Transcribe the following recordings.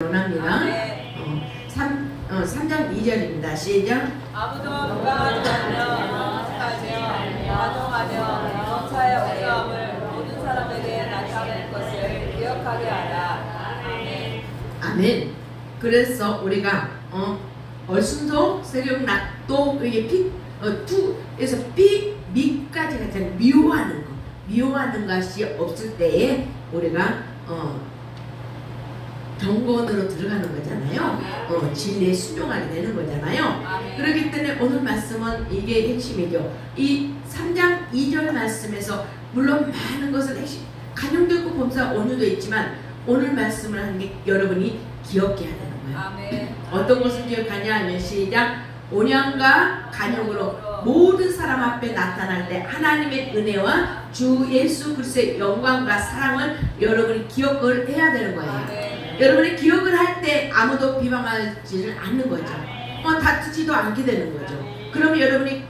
원합니다. 3장 2절입니다. 시작. 아무도 부강하지 않으며 하며 가동하며 정차의 온유함을 모든 사람에게 나타낼 것을 기억하게 하라. 아멘. 아멘. 그래서 우리가 얼순도 세력낙도 이게 투에서 미까지 같은 미워하는 것이 없을 때에 우리가 경건으로 들어가는 거잖아요. 진리에 순종하게 되는 거잖아요. 그렇기 때문에 오늘 말씀은 이게 핵심이죠. 이 3장 2절 말씀에서 물론 많은 것을 핵심, 간용도 있고 범사 온유도 있지만 오늘 말씀을 하는 게 여러분이 기억해야 되는 거예요. 아멘. 어떤 것을 기억하냐 하면 시작. 온양과 간용으로 모든 사람 앞에 나타날 때 하나님의 은혜와 주 예수 그리스도의 영광과 사랑을 여러분이 기억을 해야 되는 거예요. 아멘. 여러분이 기억을 할 때 아무도 비방하지를 않는 거죠. 다투지도 않게 되는 거죠. 그러면 여러분이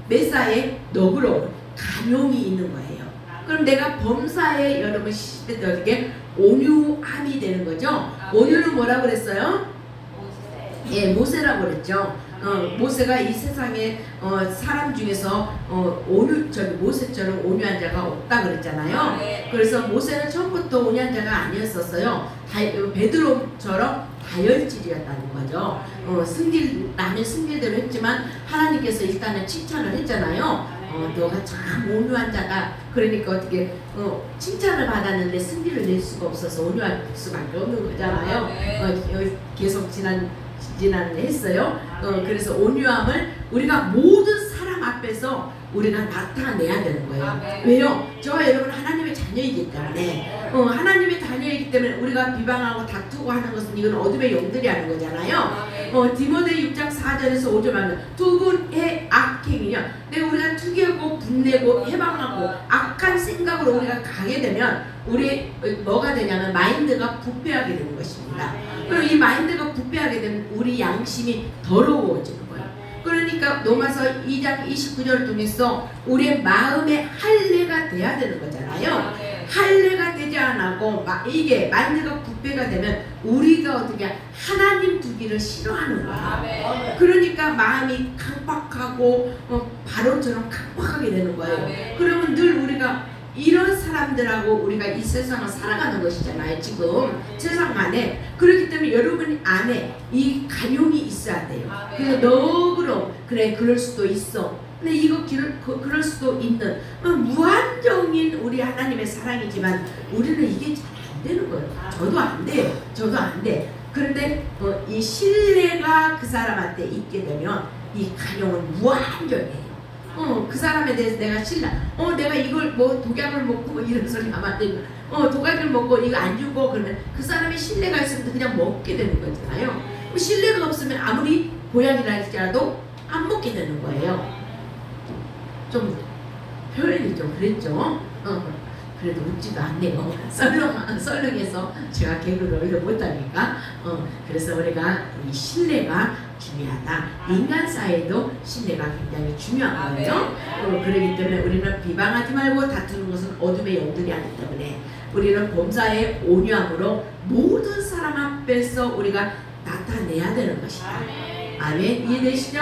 매사에 너그러운 간용이 있는 거예요. 그럼 내가 범사에 여러분 시대들에게 온유함이 되는 거죠. 온유는 뭐라고 그랬어요? 예, 모세라고 그랬죠. 모세가 이 세상에 사람 중에서 모세처럼 온유한 자가 없다 그랬잖아요. 그래서 모세는 처음부터 온유한 자가 아니었었어요. 베드로처럼 다혈질이었다는 거죠. 남의 승질대로 했지만 하나님께서 일단은 칭찬을 했잖아요. 너가 참 온유한 자다. 그러니까 어떻게 칭찬을 받았는데 승리를 낼 수가 없어서 온유할 수밖에 없는 거잖아요. 계속 했어요. 그래서 온유함을 우리가 모든 사람 앞에서 우리가 나타내야 되는 거예요. 왜요? 저와 여러분 하나님의 자녀이기 때문에 하나님의 자녀이기 때문에 우리가 비방하고 다투고 하는 것은 이건 어둠의 영들이 하는 거잖아요. 디모데 6장 4절에서 5절 하면 두 분의 악행이요. 내가 우리가 투기하고 분내고 해방하고 악한 생각으로 우리가 가게 되면 우리 뭐가 되냐면 마인드가 부패하게 되는 것입니다. 그리고 이 마인드가 부패하게 되면 우리 양심이 더러워지는 거예요. 그러니까 로마서 2장 29절을 통해서 우리의 마음의 할례가 돼야 되는 거잖아요. 할례가 되지 않고 이게 마인드가 부패가 되면 우리가 어떻게 하나님 두기를 싫어하는 거예요. 그러니까 마음이 강박하고 바로처럼 강박하게 되는 거예요. 그러면 늘 우리가 이런 사람들하고 우리가 이 세상을 살아가는 것이잖아요. 지금 세상 안에. 그렇기 때문에 여러분 안에 이 간용이 있어야 돼요. 그래서 너그러움. 그래 그럴 수도 있어. 근데 이거 그럴 수도 있는 무한정인 우리 하나님의 사랑이지만 우리는 이게 잘 안 되는 거예요. 저도 안 돼요. 저도 안 돼. 그런데 이 신뢰가 그 사람한테 있게 되면 이 간용은 무한정이에요. 그 사람에 대해서 내가 내가 이걸 독약을 먹고 이런 소리 하면 안 되고 독약을 먹고 이거 안 주고 그러면 그 사람의 신뢰가 있으면 그냥 먹게 되는 거잖아요. 신뢰가 없으면 아무리 보약이라 할지라도 안 먹게 되는 거예요. 좀 표현이 좀 그랬죠. 그래도 웃지도 않네요. 썰렁해서 제가 개그를 오히려 못하니까. 그래서 우리가 이 신뢰가 중요하다. 인간 사이에도 신뢰가 굉장히 중요한 거예요. 그렇기 때문에 우리는 비방하지 말고 다투는 것은 어둠의 영들이 아니기 때문에 우리는 범사의 온유함으로 모든 사람 앞에서 우리가 나타내야 되는 것이다. 아멘. 이해되시죠?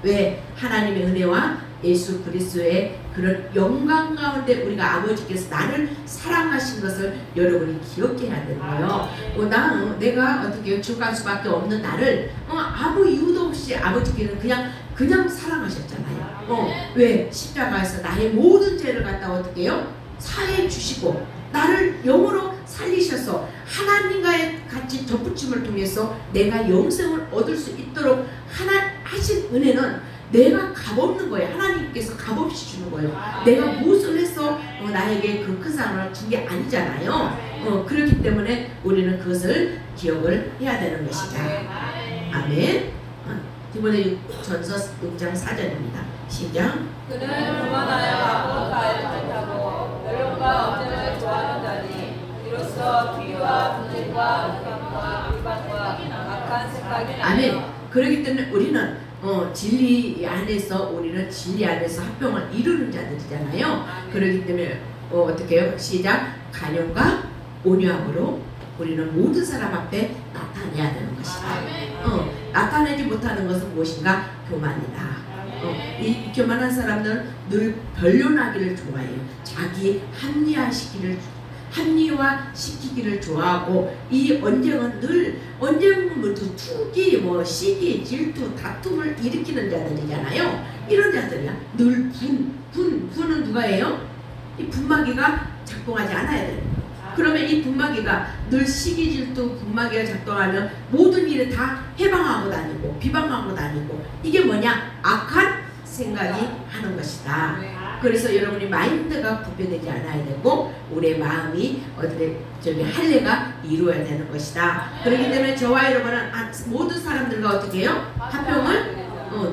왜 하나님의 은혜와 예수 그리스도의 그런 영광 가운데 우리가 아버지께서 나를 사랑하신 것을 여러분이 기억해야 되는 거예요. 내가 어떻게 죽을 수밖에 없는 나를 아무 이유도 없이 아버지께는 그냥 사랑하셨잖아요. 왜? 십자가에서 나의 모든 죄를 갖다 어떻게 해요? 사해 주시고 나를 영으로 살리셔서 하나님과의 같이 접붙임을 통해서 내가 영생을 얻을 수 있도록 하신 은혜는 내가 값없는 거예요. 하나님께서 값없이 주는 거예요. 내가 무엇을 해서 나에게 그 큰 사랑을 준 게 아니잖아요. 그렇기 때문에 우리는 그것을 기억을 해야 되는 것이다. 아멘. 디모데 전서 6장 4절입니다. 시작. 그는 교만하여 아무것도 알지 못하고 연령과 언쟁을 좋아하는 자니 이로써 비유와 분쟁과 비방과 악한 생각이 아멘. 그렇기 때문에 우리는 진리 안에서 우리는 진리 안에서 합병을 이루는 자들이잖아요. 그렇기 때문에 어떻게 해요? 시작. 간용과 온유함으로 우리는 모든 사람 앞에 나타내야 되는 것이다. 나타내지 못하는 것은 무엇인가? 교만이다. 이 교만한 사람들은 늘 변론하기를 좋아해요. 자기 합리화시키기를 좋아하고, 이 언쟁은 늘 언쟁은 투기, 시기, 질투, 다툼을 일으키는 자들이잖아요. 이런 자들이야. 늘 분은 누가 해요? 이 분마귀가 작동하지 않아야 돼요. 그러면 이 분마귀가 늘 시기, 질투, 분마귀가 작동하면 모든 일에 다 해방하고 다니고 비방하고 다니고, 이게 뭐냐? 악한 생각이 하는 것이다. 그래서 여러분이 마인드가 부패되지 않아야 되고, 우리의 마음이 할례가 이루어야 되는 것이다. 그렇기 때문에 저와 여러분은 모든 사람들과 어떻게 해요? 화평을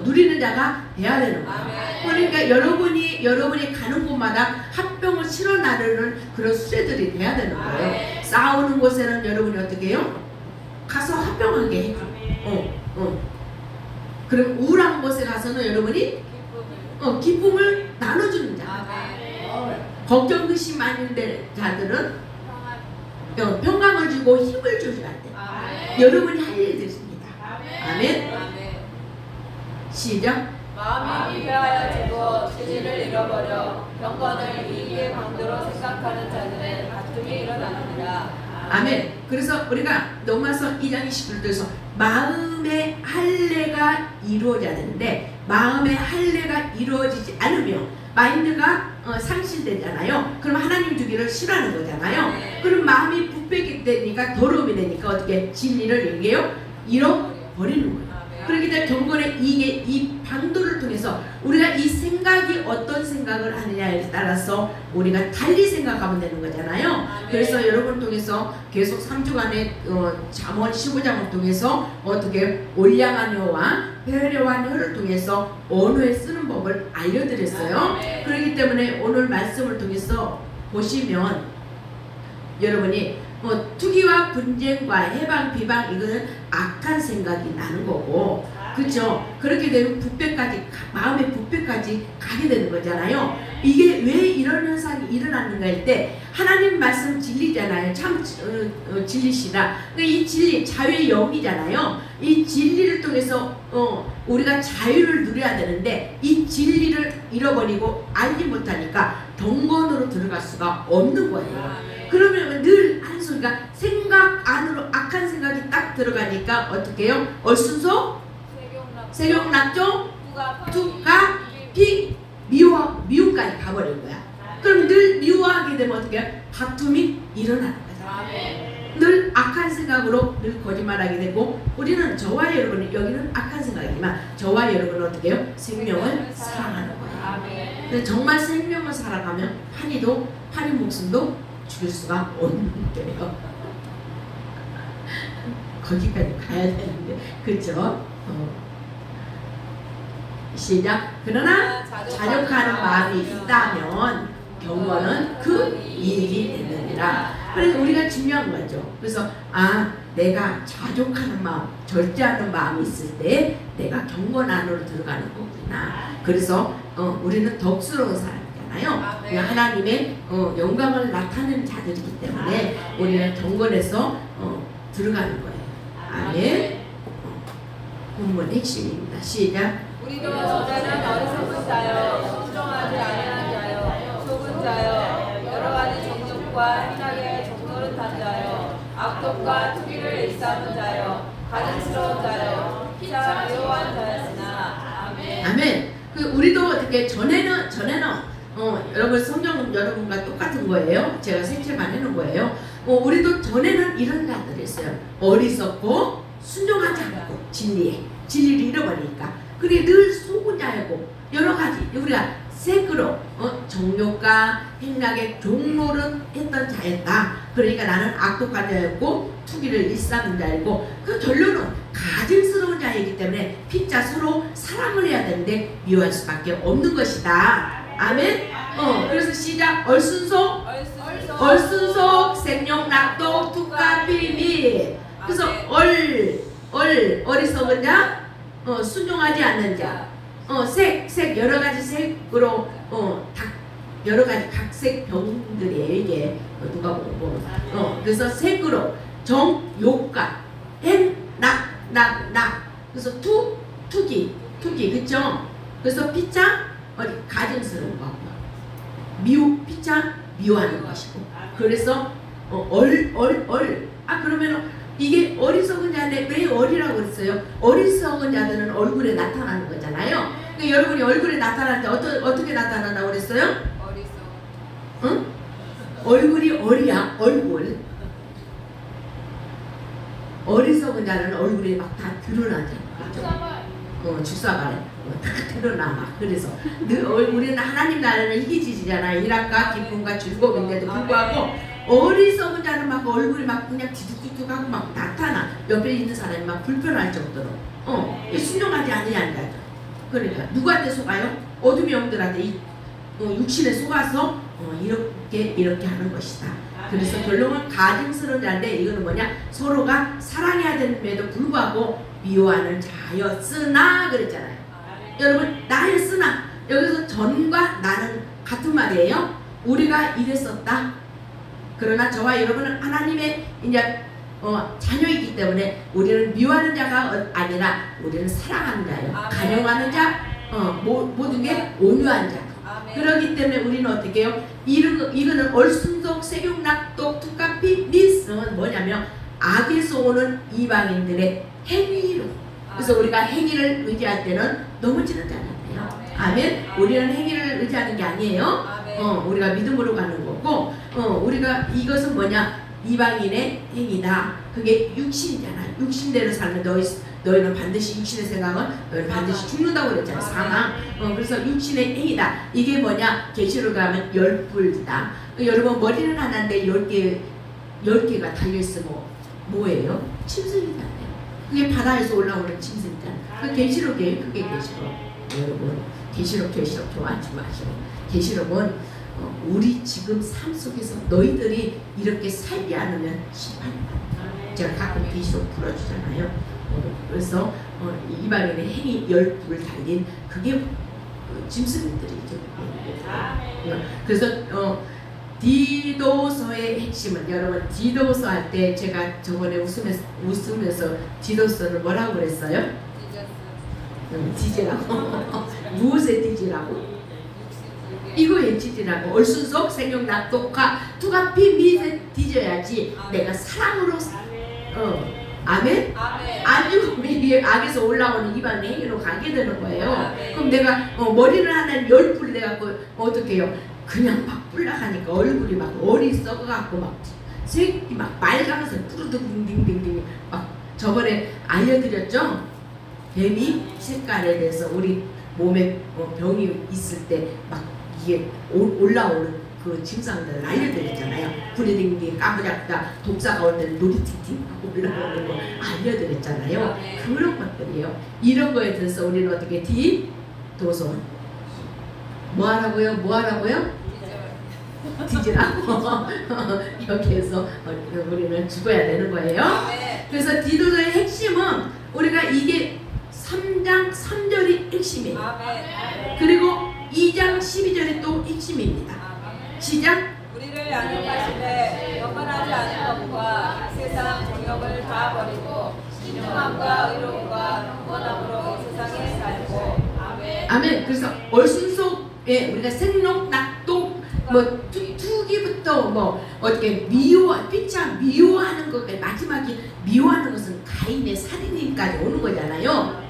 누리는 자가 돼야 되는 거예요. 그러니까 여러분이 가는 곳마다 합병을 실어 나르는 그런 수레들이 돼야 되는 거예요. 싸우는 곳에는 여러분이 어떻게 해요? 가서 합병하게 해요. 그럼 우울한 곳에 가서는 여러분이 기쁨을 나눠주는 자. 걱정 의심 많은 자들은 평강을 주고 힘을 줘야 돼. 여러분이 할 일들입니다. 아멘. 시작. 마음이 비하여지고 진리를 잃어버려 경건을 이익의 방도로 생각하는 자들의 다툼이 일어나느니라. 아멘. 그래서 우리가 로마서 2장 21절에서 마음의 할례가 이루어져야 되는데, 마음의 할례가 이루어지지 않으면 마인드가 상실되잖아요. 그럼 하나님 주기를 싫어하는 거잖아요. 그럼 마음이 부패기 되니까 더러움이 되니까 어떻게 진리를 얘기해요? 잃어버리는 거예요. 그렇기 때문에 경건의 이 방도를 통해서 우리가 이 생각이 어떤 생각을 하느냐에 따라서 우리가 달리 생각하면 되는 거잖아요. 그래서 여러분을 통해서 계속 3주간의 잠언 15장을 통해서 어떻게 올량한 혀와 배려한 혀를 통해서 언어에 쓰는 법을 알려드렸어요. 그렇기 때문에 오늘 말씀을 통해서 보시면 여러분이 투기와 분쟁과 해방, 비방, 이거는 악한 생각이 나는 거고, 그렇죠? 그렇게 되면 부패까지, 마음의 부패까지 가게 되는 거잖아요. 이게 왜 이런 현상이 일어났는가 할 때, 하나님 말씀 진리잖아요. 참 진리시다. 이 진리, 자유의 영이잖아요. 이 진리를 통해서 우리가 자유를 누려야 되는데, 이 진리를 잃어버리고 알지 못하니까 경건으로 들어갈 수가 없는 거예요. 그러면 늘 하는 소리가, 생각 안으로 악한 생각이 딱 들어가니까 어떻게 해요? 얼순소, 세경락종, 투가, 픽, 미움까지 가버린 거야. 그럼 늘 미워하게 되면 어떻게 해요? 다툼이 일어나는 거죠. 늘 악한 생각으로 늘 거짓말하게 되고, 우리는 저와 여러분은, 여기는 악한 생각이지만 저와 여러분은 어떻게 해요? 생명을 사랑하는 거예요. 근데 정말 생명을 살아가면 판이 목숨도 죽일 수가 없는데요. 거기까지 가야 되는데, 그렇죠? 시작. 그러나 자족하는 마음이 있다면 경건은 그 이익이 되느니라. 그래서 우리가 중요한 거죠. 그래서 내가 자족하는 마음, 절제하는 마음이 있을 때 내가 경건 안으로 들어가는 거구나. 그래서 우리는 덕스러운 사람이잖아요. 하나님의 영광을 나타내는 자들이기 때문에 우리는 경건에서 들어가는 거예요. 아멘. 본문 핵심입니다. 시작. 우리도 전에는 어리석은 자여, 순종하지 아니하는 자여, 속은 자여, 여러 가지 정욕과 행악에 정노릇한 자여, 악독과 투기를 일삼은 자여, 가증스러운 자여, 참 미워한 자였으나. 아멘. 아멘. 우리도 어떻게 전에는 여러분 성경 여러분과 똑같은 거예요. 제가 색칠만 해놓은 거예요. 우리도 전에는 이런 자들이었어요. 어리석고 순종하지 않고 진리를 잃어버리니까. 그게 늘 속은 자이고 여러 가지 우리가 색으로 정욕과 행락에 종로를 했던 자였다. 그러니까 나는 악독한 자였고 투기를 일삼는 자이고, 그 결론은 가증스러운 자이기 때문에 피자 서로 사랑을 해야 되는데 미워할 수밖에 없는 것이다. 아멘. 그래서 시작. 얼순속 생용 낙독 투가 비밀. 그래서 어리석은 자, 순종하지 않는 자, 색 여러 가지 색으로 여러 가지 각색 병들이에요. 이게 누가 보고 그래서 색으로 정욕과 행, 낙. 그래서 투기, 그쵸? 그래서 피차, 어디, 가증스러운 거. 피차, 미워하는 것이고. 그래서, 그러면 이게 어리석은 자인데 왜 어리라고 그랬어요? 어리석은 자들은 얼굴에 나타나는 거잖아요. 그러니까 여러분이 얼굴에 나타날 때 어떻게 나타난다고 그랬어요? 어리석. 응? 얼굴이 어리야, 얼굴. 어리석은 자는 얼굴에 막 다 드러나잖아. 죽사발. 다 드러나 막. 그래서 우리는 하나님 나라는 희귀지잖아. 일학과 기쁨과 즐거움인데도 불구하고 어리석은 자는 막 얼굴이 막 그냥 뒤죽뒤죽하고 막 나타나. 옆에 있는 사람이 막 불편할 정도로. 순종하지 않느냐니까. 그러니까 누구한테 속아요? 어둠의 영들한테 육신에 속아서 이렇게 하는 것이다. 그래서 결론은 가증스러운 자인데 이거는 뭐냐? 서로가 사랑해야 됨에도 불구하고 미워하는 자였으나 그랬잖아요. 여러분 나였으나 여기서 전과 나는 같은 말이에요. 우리가 이랬었다. 그러나 저와 여러분은 하나님의 이제 자녀이기 때문에 우리는 미워하는 자가 아니라 우리는 사랑하는 자예요. 간용하는 자, 모든 게 온유한 자. 그렇기 때문에 우리는 어떻게 해요? 이거는 얼순속, 세균낙독, 투카피, 미스는 뭐냐면 악에서 오는 이방인들의 행위로. 그래서 우리가 행위를 의지할 때는 넘어지는 자는 아니에요. 아멘. 우리는 행위를 의지하는 게 아니에요. 우리가 믿음으로 가는 거고, 우리가 이것은 뭐냐? 이방인의 행위다. 그게 육신이잖아. 육신대로 살면 너희는 반드시 육신의 생각은 너희는 반드시 죽는다고 그랬잖아요. 사망. 그래서 육신의 행위다. 이게 뭐냐? 계시록 가면 열불이다. 여러분 머리는 하나인데 10개가 달려있으면 뭐예요? 짐승이잖아요. 그게 바다에서 올라오는 짐승이잖아요. 그 계시록이에요. 그게 계시록. 여러분 계시록 좋아하지 마시고. 계시록은 우리 지금 삶 속에서 너희들이 이렇게 살지 않으면 심판이다. 제가 가끔 계시록 풀어주잖아요. 그래서 이방인의 행위 10불 달린 그게 짐승들이죠. 그래서 디도서의 핵심은 여러분 디도서 할 때 제가 저번에 웃으면서 디도서를 뭐라고 그랬어요? 디지라고. 무엇에 디지라고? 이거에 디지라고. 얼순속, 생육낙, 독화, 투가피, 미세 디져야지. 내가 사랑으로 아멘? 아니고 이게 악에서 올라오는 이방의 행위로 가게 되는 거예요. 아멘. 그럼 내가 머리를 하나는 10불 내갖고 어떻게 해요? 그냥 막 불나가니까 얼굴이 막 얼이 썩어갖고 막 색이 막 빨간색 푸르둥딩딩딩 막 저번에 알려드렸죠? 뱀이 색깔에 대해서 우리 몸에 병이 있을 때 막 이게 올라오는 그 증상들을 알려드렸잖아요. 부리딩딩 까부작다 독사가 올 때는 노리팅팅 하고 올라오는 거 알려드렸잖아요. 그런 것들이에요. 이런 거에 대해서 우리는 어떻게 디도서 뭐 하라고요? 뒤지라고. 여기에서 우리는 죽어야 되는 거예요. 그래서 디도서의 핵심은 우리가 이게 3장 3절이 핵심이에요. 그리고 2장 12절이 또 핵심입니다. 시작. 우리를 양육하시되 영원하지 않은 것과 세상 정욕을 다 버리고 신령함과 의로움과 영원함으로 이 세상에 살고. 아멘. 그래서 얼순속에 우리가 생록, 낙독, 투기부터 어떻게 미워하는 것까지 마지막에 미워하는 것은 가인의 살인까지 오는 거잖아요.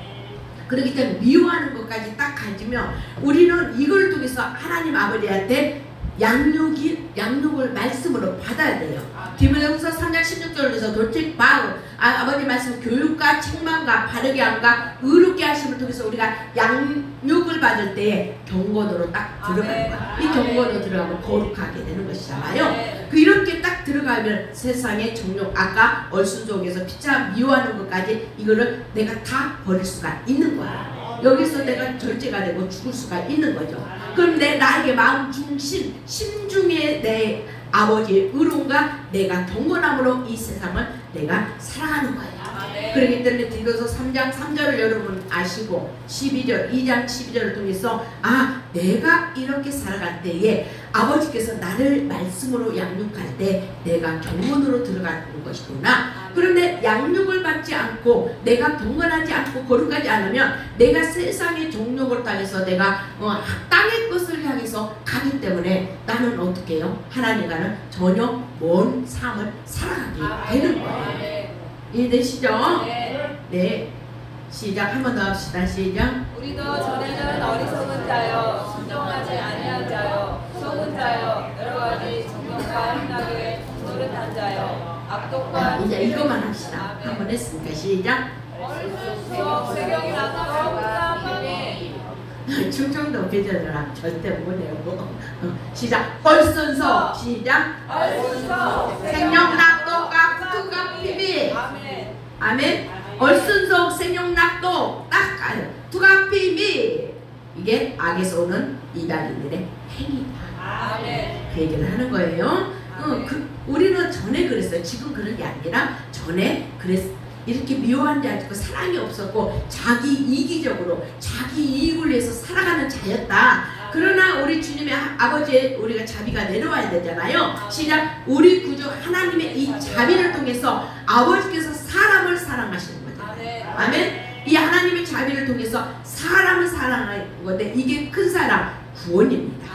그렇기 때문에 미워하는 것까지 딱 가지면 우리는 이걸 통해서 하나님 아버지한테 양육을 말씀으로 받아야 돼요. 디모데후서 3장 16절에서 도책바로 아버지 말씀 교육과 책망과 바르게 함과 의롭게 하심을 통해서 우리가 양육을 받을 때 경건으로 딱 들어가는 거야. 이 경건으로 들어가면 거룩하게 되는 것이잖아요. 이렇게 딱 들어가면 세상의 정욕, 아까 얼순속에서 피차 미워하는 것까지 이거를 내가 다 버릴 수가 있는 거야. 여기서 내가 절제가 되고 죽을 수가 있는 거죠. 그럼 나에게 마음 중심, 심중에 내 아버지의 의로움과 내가 경건함으로 이 세상을 내가 사랑하는 거예요. 그렇기 때문에 디도서 3장 3절을 여러분 아시고 12절 2장 12절을 통해서 아 내가 이렇게 살아갈 때에 아버지께서 나를 말씀으로 양육할 때 내가 경건으로 들어가는 것이구나. 그런데 양육을 받지 않고 내가 경건하지 않고 거룩하지 않으면 내가 세상의 종욕을 당해서 내가 땅의 것을 향해서 가기 때문에 나는 어떻게 해요? 하나님과는 전혀 먼 삶을 살아가게 되는 거예요. 이해되시죠? 네. 시작. 한 번 더 합시다. 시작. 우리도 전에는 어리석은 자여 순종하지 아니한 자여 속은 자여 여러 가지 정욕과 행하게 노릇한 자여 악독과 이제 이것만 합시다. 한 번 했으니까 시작. 세경이 나서 흑사함이 충청도 배전이라 절대 못해요. 시작. 얼순서. 시작. 얼순서 생명낙도가 투갑피비. 아멘. 아멘. 얼순속 생명낙도 딱 가요. 투갑피비. 이게 악에서 오는 이단인들의 행위다. 아멘. 그 얘기를 하는 거예요. 우리는 전에 그랬어요. 지금 그런 게 아니라 전에 이렇게 미워한 자 않고 사랑이 없었고 자기 이기적으로 자기 이익을 위해서 살아가는 자였다. 그러나 우리 주님의 아버지의 우리가 자비가 내려와야 되잖아요. 시작. 우리 구주 하나님의 이 자비를 통해서 아버지께서 사람을 사랑하시는 거죠. 아멘. 이 하나님의 자비를 통해서 사람을 사랑하는 건데 이게 큰 사랑 구원입니다.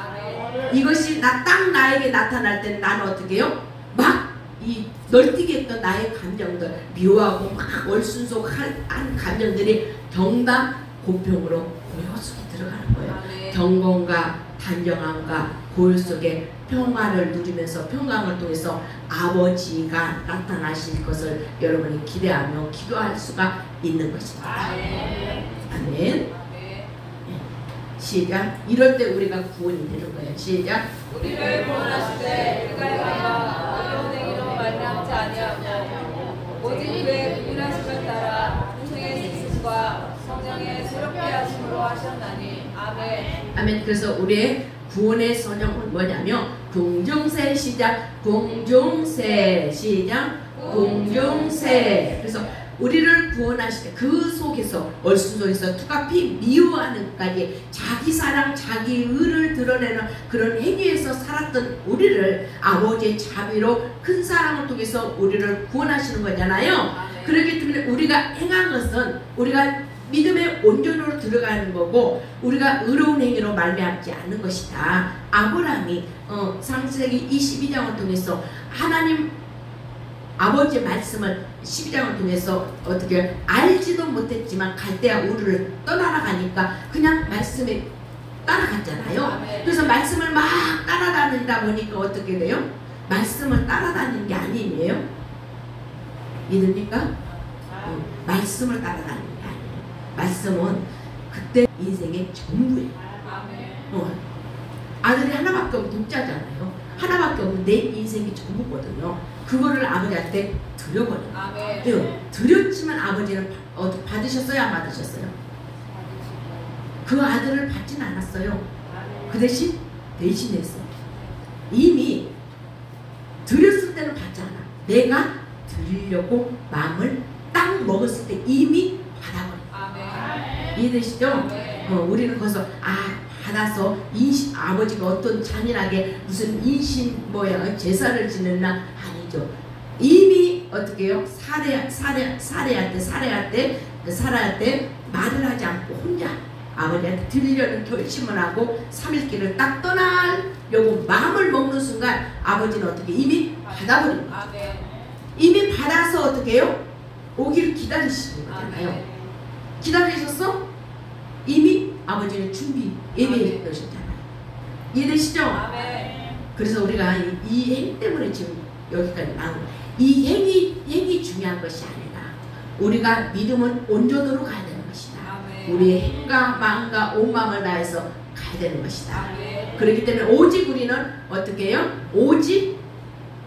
이것이 딱 나에게 나타날 때는 나는 어떻게 해요? 막 이 널뛰게 했던 나의 감정들 미워하고 막 얼순속한 감정들이 경담 고평으로 고요 속에 들어가는 거예요. 경건과 단정함과 고요 속에 평화를 누리면서 평강을 통해서 아버지가 나타나실 것을 여러분이 기대하며 기도할 수가 있는 것입니다. 아멘. 시작. 이럴 때 우리가 구원이 되는 거예요. 시작. 우리를 구원하실 때 우리가 행하여 어려운 행위로 말미암지 아니하고 오직 그의 긍휼하심을 따라 평생의 지식과 성령의 새롭게 하심으로 하셨나니. 아멘. 아멘. 그래서 우리의 구원의 선영은 뭐냐면 공중세. 시작. 공중세. 시작. 공중세. 그래서 우리를 구원하실 때 그 속에서 얼순속에서 투갑히 미워하는 것까지 자기 사랑 자기 의를 드러내는 그런 행위에서 살았던 우리를 아버지의 자비로 큰 사랑을 통해서 우리를 구원하시는 거잖아요. 그렇기 때문에 우리가 행한 것은 우리가 믿음의 온전으로 들어가는 거고 우리가 의로운 행위로 말미암지 않는 것이다. 아브라함이 창세기 22장을 통해서 하나님 아버지의 말씀을 12장을 통해서 어떻게 알지도 못했지만 갈대아 우르를 떠나가니까 그냥 말씀에 따라갔잖아요. 그래서 말씀을 막 따라다니다 보니까 어떻게 돼요? 말씀을 따라다니는 게 아니에요. 믿습니까? 말씀을 따라다니는 게 아니에요. 말씀은 그때 인생의 전부예요. 아들이 하나밖에 없는 독자잖아요. 하나밖에 없는 내 인생이 전부거든요. 그거를 아버지한테 드려버려요. 드렸지만 아버지는 받으셨어요? 안 받으셨어요? 그 아들을 받진 않았어요. 그 대신 대신했어. 이미 드렸을 때는 받지 않아. 내가 드리려고 마음을 딱 먹었을 때 이미 받아버려. 이해되시죠? 우리는 거기서 받아서 아버지가 어떤 잔인하게 무슨 제사를 지냈나 아니죠. 이미 어떻게 해요? 살해할 때 말을 하지 않고 혼자 아버지한테 드리려는 결심을 하고 3일길을 딱 떠나려고 마음을 먹는 순간 아버지는 어떻게 이미 받아버린 거죠. 이미 받아서 어떻게 해요? 오기를 기다리시는 거잖아요. 기다리셨어? 이미 아버지는 예배해 놓으셨잖아요. 이해되시죠? 그래서 우리가 이 행위 때문에 지금 여기까지 나온 이 행위 중요한 것이 아니라 우리가 믿음은 온전으로 가야 되는 것이다. 우리의 행과 마음과 온 마음을 다해서 가야 되는 것이다. 그렇기 때문에 오직 우리는 어떻게 해요? 오직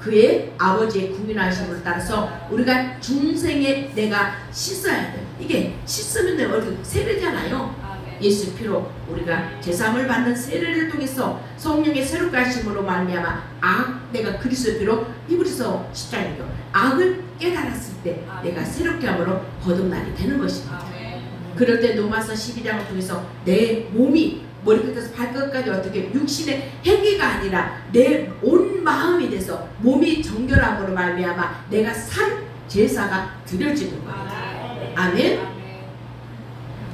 그의 아버지의 국민하심을 따라서 우리가 중생에 내가 씻어야 돼요. 이게 씻으면 내 얼굴 세례잖아요. 예수 피로 우리가 제사함을 받는 세례를 통해서 성령의 새롭게 하심으로 말미암아 내가 그리스도 피로 히브리서 10장이죠. 악을 깨달았을 때 아멘. 내가 새롭게 함으로 거듭나게 되는 것입니다. 아멘. 그럴 때 로마서 12장을 통해서 내 몸이 머리끝에서 발끝까지 어떻게 육신의 행위가 아니라 내 온 마음이 돼서 몸이 정결함으로 말미암아 내가 산 제사가 드려지는 거예요. 아멘.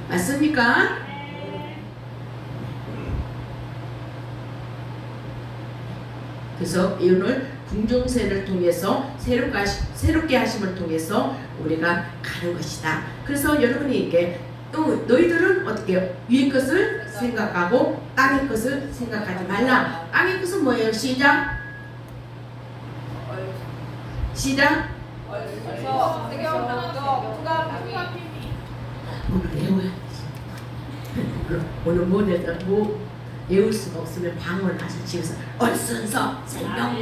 맞습니까? 그래서 오늘 궁중세를 통해서 새롭게 하심을 통해서 우리가 가는 것이다. 그래서 여러분이 이게 또 너희들은 어떻게 해요? 위의 것을 생각하고 땅의 것을 생각하지 말라. 땅의 것은 뭐예요? 시작. 시작. 그래서 세경명도 투갑 오늘 외워야지. 오늘 뭐 외울 수가 없으면 방언을 하셔. 집에서 얼순서 생명락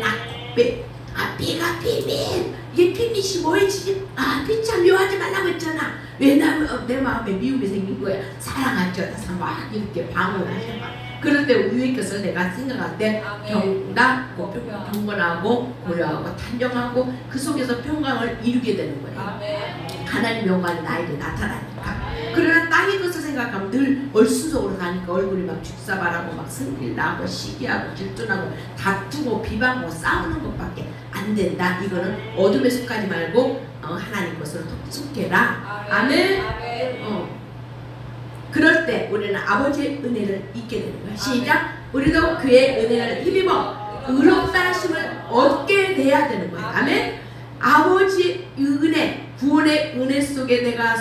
비가 비밀. 이게 비밀이 뭐지? 비참 묘하지 말라고 했잖아. 왜냐면 내 마음에 미움이 생긴 거야. 사랑하죠. 막 이렇게 방언을 하셔. 그럴 때 위의 것을 내가 생각할 때 경각고 경건하고 고려하고 단정하고 그 속에서 평강을 이루게 되는 거예요. 하나님 영광이 나에게 나타나니까. 그러나 땅의 것을 생각하면 늘 얼쑤적으로 가니까 얼굴이 막 죽사발하고 막 승질나고 시기하고 질투나고 다투고 비방하고 싸우는 것밖에 안 된다. 이거는 어둠에 속하지 말고 하나님 것으로 속해라. 아멘. 그럴 때 우리는 아버지의 은혜를 잊게 되는 거야. 시작. 우리도 그의 은혜를 힘입어 의롭다 하심을 얻게 돼야 되는 거야. 아멘. 아버지의 은혜, 구원의 은혜 속에 내가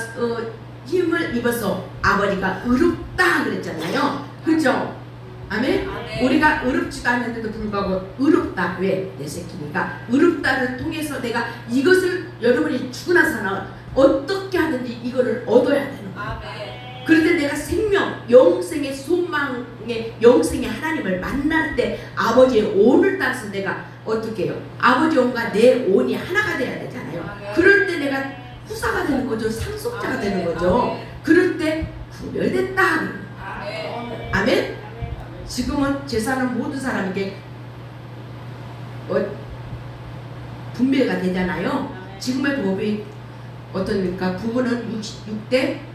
힘을 입어서 아버지가 의롭다 그랬잖아요. 그죠? 아멘? 우리가 의롭지도 않는데도 불구하고 의롭다. 왜? 내 새끼니까 의롭다를 통해서 내가 이것을 여러분이 죽고 나서는 어떻게 하든지 이거를 얻어야 되는 거야. 그런데 내가 생명, 영생의 소망의 영생의 하나님을 만날 때 아버지의 온을 따라서 내가 어떻게 해요? 아버지 온과 내 온이 하나가 돼야 되잖아요. 그럴 때 내가 후사가 되는 거죠. 상속자가 되는 거죠. 그럴 때 구별됐다. 아멘? 지금은 제사는 모든 사람에게 분배가 되잖아요. 지금의 법이 어떻습니까? 부부는 6대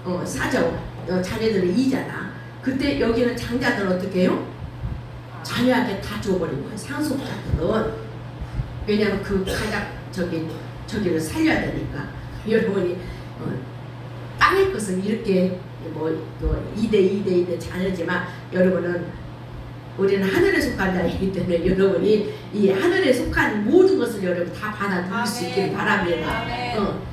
4죠. 자녀들은 2잖아. 그때 여기는 장자들은 어떻게 해요? 자녀한테 다 줘버린 거예요. 상속자들은. 왜냐하면 그 가장 저기를 살려야 되니까. 여러분이 땅의 것은 이렇게 뭐 2대 자녀지만 여러분은 우리는 하늘에 속한 자이기 때문에 여러분이 이 하늘에 속한 모든 것을 여러분 다 받아들일 수 있기를 바랍니다.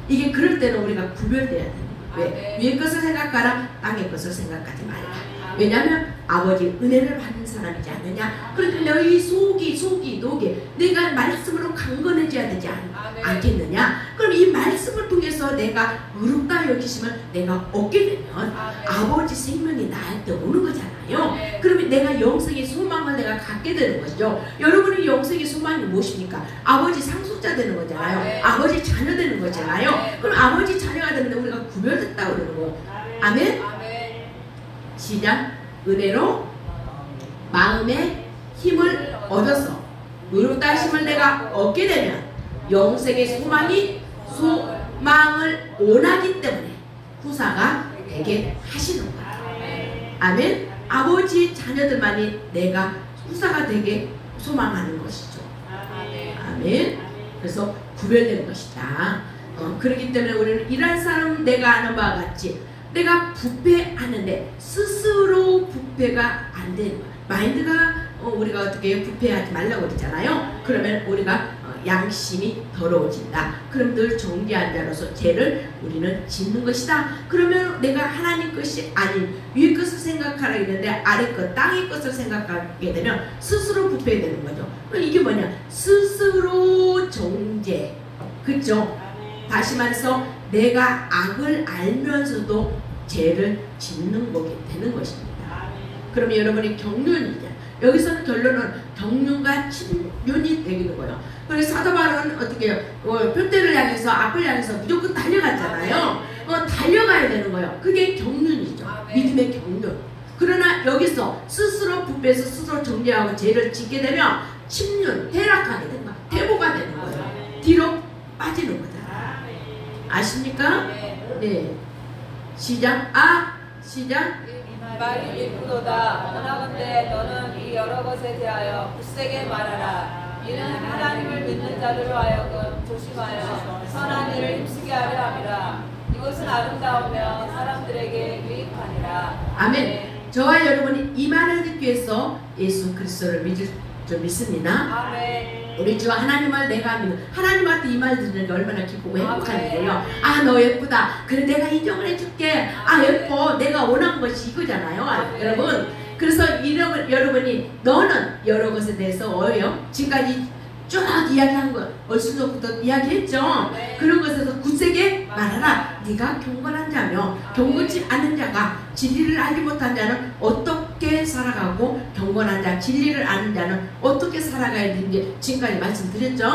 이게 그럴 때는 우리가 구별돼야 되는 거예요. 왜? 위의 것을 생각하라. 땅의 것을 생각하지 말라. 왜냐하면 아버지 은혜를 받는 사람이지 않느냐. 그러니까 너희 속이 녹이 내가 말씀으로 강건해져야 되지 않겠느냐. 그럼 이 말씀을 통해서 내가 의롭다 여기심을 내가 얻게 되면 아버지 생명이 나한테 오는 거잖아요. 그러면 내가 영생의 소망을 내가 갖게 되는 것이죠. 여러분의 영생의 소망이 무엇입니까? 아버지 상속자 되는 거잖아요. 아버지 자녀 되는 거잖아요. 그럼 아버지 자녀가 되는데 우리가 구별됐다고 그러는 거예요. 아멘? 시작. 은혜로 마음의 힘을 얻어서 의롭다 하심을 내가 얻게 되면 영생의 소망을 원하기 때문에 후사가 되게 하시는 거예요. 아멘. 아버지 자녀들만이 내가 후사가 되게 소망하는 것이죠. 아멘. 그래서 구별되는 것이다. 그렇기 때문에 우리는 이런 사람 내가 아는 바와 같이 내가 부패하는데 스스로 부패가 안 되는 거야. 마인드가 우리가 어떻게 부패하지 말라고 그러잖아요. 그러면 우리가 양심이 더러워진다. 그럼 늘 정죄한 자로서 죄를 우리는 짓는 것이다. 그러면 내가 하나님 것이 아닌 위의 것을 생각하라 했는데 아래 것 땅의 것을 생각하게 되면 스스로 부패되는 거죠. 이게 뭐냐? 스스로 정죄. 그렇죠? 다시 말해서 내가 악을 알면서도 죄를 짓는 거게 되는 것입니다. 그러면 여러분이 경륜이죠. 여기서는 결론은 경륜과 친륜이 되는 거예요. 그래서 사도 바울은 어떻게 해요? 표대를 향해서 앞을 향해서 무조건 달려갔잖아요. 달려가야 되는 거예요. 그게 경륜이죠. 믿음의 경륜. 그러나 여기서 스스로 부패해서 스스로 정죄하고 죄를 짓게 되면 친륜, 퇴락하게 된다. 퇴보가 되는 거예요. 뒤로 빠지는 거잖아요. 아십니까? 네. 네. 시작. 시작. 이 말이 미쁘도다. 원하건대 너는 이 여러 것에 대하여 굳세게 말하라. 이는 하나님을 믿는 자들로 하여금 조심하여 선한 일을 힘쓰게 하려 함이라. 이것은 아름다우며 사람들에게 유익하니라. 아멘. 저와 여러분이 이 말을 듣기 위해서 예수 그리스도를 믿을 줄 믿습니다. 아멘. 우리 주 하나님을 내가 믿는, 하나님한테 이 말 듣는 게 얼마나 기쁘고 행복한 아멘. 일이에요. 너 예쁘다. 그래 내가 인정을 해줄게. 예뻐. 내가 원한 것이 이거잖아요. 아멘. 여러분. 그래서 여러분이 너는 여러 것에 대해서 지금까지 쭉 이야기한 거 얼쑤전부터 이야기했죠. 네. 그런 것에서 굳세게 말하라. 네가 경건한 자며 경건치 않은 자가 진리를 알지 못한 자는 어떻게 살아가고 경건한 자 진리를 아는 자는 어떻게 살아가야 되는지 지금까지 말씀드렸죠.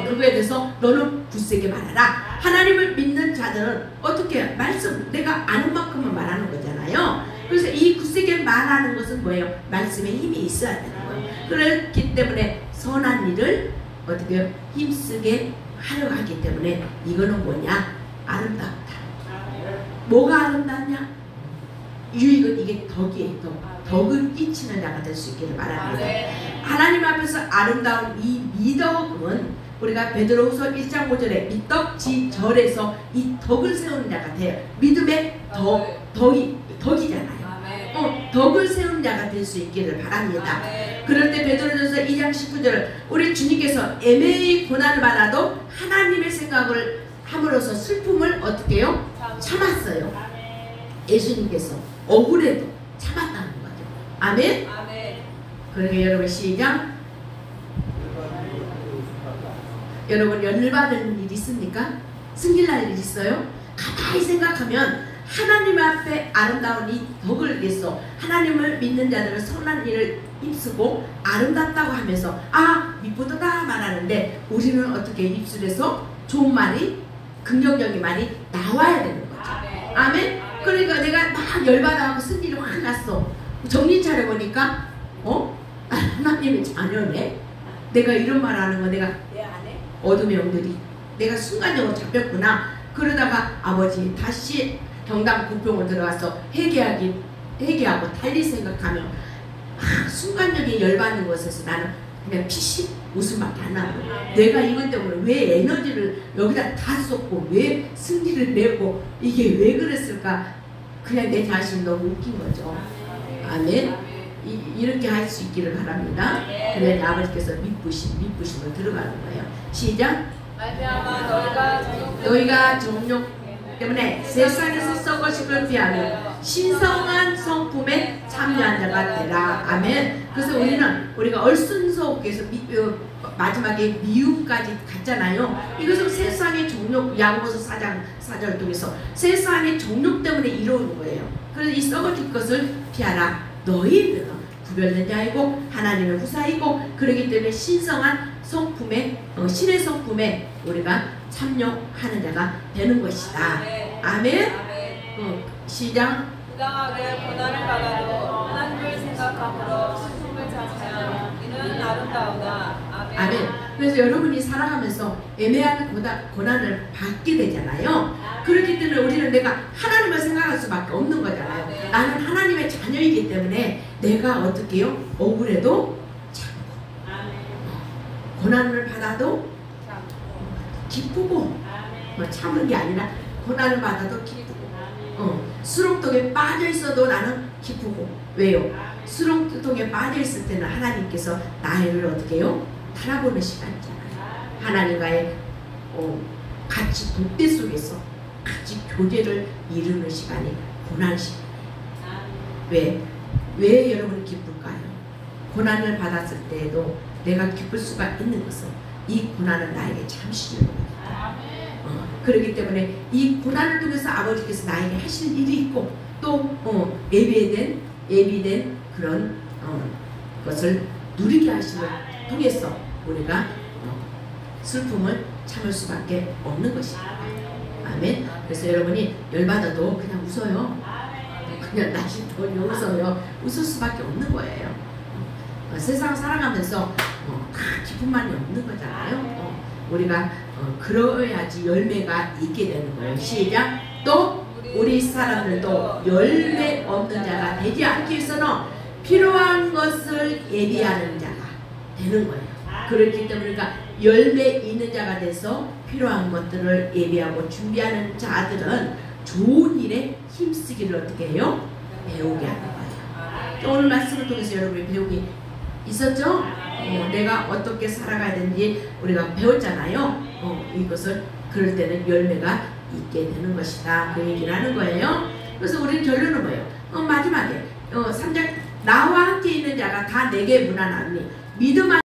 그거에 대해서 너는 굳세게 말하라. 하나님을 믿는 자들은 어떻게 말씀 내가 아는 만큼만 말하는 거잖아요. 그래서 이 굳세게 말하는 것은 뭐예요? 말씀에 힘이 있어야 되는 거예요. 그렇기 때문에 선한 일을 어떻게 힘쓰게 하려고 하기 때문에 이거는 뭐냐? 아름답다. 뭐가 아름답냐? 유익은 이게 덕이에요. 덕을 끼치는 자가 될 수 있기를 바랍니다. 하나님 앞에서 아름다운 이 미덕은 우리가 베드로후서 1장 5절에 미덕지절에서 이 덕을 세우는 자가 돼요. 믿음의 덕이잖아요. 덕을 세우는 자가 될 수 있기를 바랍니다. 그럴 때 베드로전서 2장 19절 우리 주님께서 애매히 고난을 받아도 하나님의 생각을 함으로써 슬픔을 어떻게 해요? 참았어요. 예수님께서 억울해도 참았다는 거죠. 아멘? 그러니까 여러분 시작. 여러분 열받은 일 있습니까? 승질날 일 있어요? 가만히 생각하면 하나님 앞에 아름다운 이 덕을 위해서 하나님을 믿는 자들은 선한 일을 힘쓰고 아름답다고 하면서 미쁘다 말하는데 우리는 어떻게 입술에서 좋은 말이 긍정적인 말이 나와야 되는 거죠. 아멘? 그러니까 내가 막 열받아하고 승질이 확 났어. 정신 차려보니까 하나님의 자녀네. 내가 이런 말 하는 거 내가 어둠의 영들이 내가 순간적으로 잡혔구나. 그러다가 아버지 다시 경당 부평을 들어가서 회개하고 달리 생각하며 순간적인 열받는 것에서 나는 그냥 피식 웃음밖에 안 나고 내가 이것 때문에 왜 에너지를 여기다 다 쏟고 왜 승리를 내고 이게 왜 그랬을까. 그냥 내 자신이 너무 웃긴 거죠. 아멘. 이렇게 할 수 있기를 바랍니다. 그래야 아버지께서 미쁘심으로 들어가는 거예요. 시작. 너희가 정욕 때문에 세상에서 썩어질 걸 피하며 신성한 성품에 참여한 자가 되라. 아멘. 그래서 우리가 얼순소에서 마지막에 미움까지 갔잖아요. 이것은 세상의 정욕, 야고보서 4장을 통해서 세상의 정욕 때문에 이루어진 거예요. 그래서 이 썩어질 것을 피하라. 너희는 구별된 자이고 하나님의 후사이고 그렇기 때문에 신성한 성품에 신의 성품에 우리가 참여하는 자가 되는 것이다. 아멘. 시작. 부당하게 고난을 받아도 하나님을 생각함으로 슬픔을 참으면 이는 아름다우다. 아멘. 그래서 여러분이 살아가면서 애매한 고난을 받게 되잖아요. 그렇기 때문에 우리는 내가 하나님을 생각할 수밖에 없는 거잖아요. 나는 하나님의 자녀이기 때문에 내가 어떻게 해요? 억울해도 참고 고난을 받아도 기쁘고 참은 게 아니라 고난을 받아도 기쁘고 수렁독에 빠져 있어도 나는 기쁘고. 왜요? 수렁독에 빠져 있을 때는 하나님께서 나를 어떻게 해요? 달아보는 시간이잖아요. 하나님과의 같이 독대 속에서 같이 교제를 이루는 시간이 고난 시간이에요. 왜 여러분이 기쁠까요? 고난을 받았을 때에도 내가 기쁠 수가 있는 것은 이 고난은 나에게 잠시 주는 거예요. 그렇기 때문에 이 고난을 통해서 아버지께서 나에게 하실 일이 있고 또 예비된 그런 것을 누리게 하심을 통해서 우리가 슬픔을 참을 수밖에 없는 것입니다. 아멘. 그래서 여러분이 열받아도 그냥 웃어요. 그냥 나신도 웃어요. 웃을 수밖에 없는 거예요. 세상 살아가면서 다 기쁨만이 없는 거잖아요. 우리가 그러야지 열매가 있게 되는 거예요. 시작. 또 우리 사람들도 열매 없는 자가 되지 않기 위해서는 필요한 것을 예비하는 자가 되는 거예요. 그렇기 때문에 우리가 열매 있는 자가 돼서 필요한 것들을 예비하고 준비하는 자들은 좋은 일에 힘쓰기를 어떻게 해요? 배우게 하는 거예요. 오늘 말씀을 통해서 여러분이 배우기 있었죠? 내가 어떻게 살아가야 되는지 우리가 배웠잖아요. 이것을 그럴 때는 열매가 있게 되는 것이다. 그 얘기를 하는 거예요. 그래서 우리는 결론은 뭐예요? 마지막에 3장 나와 함께 있는 자가 다 내게 무난하니 믿음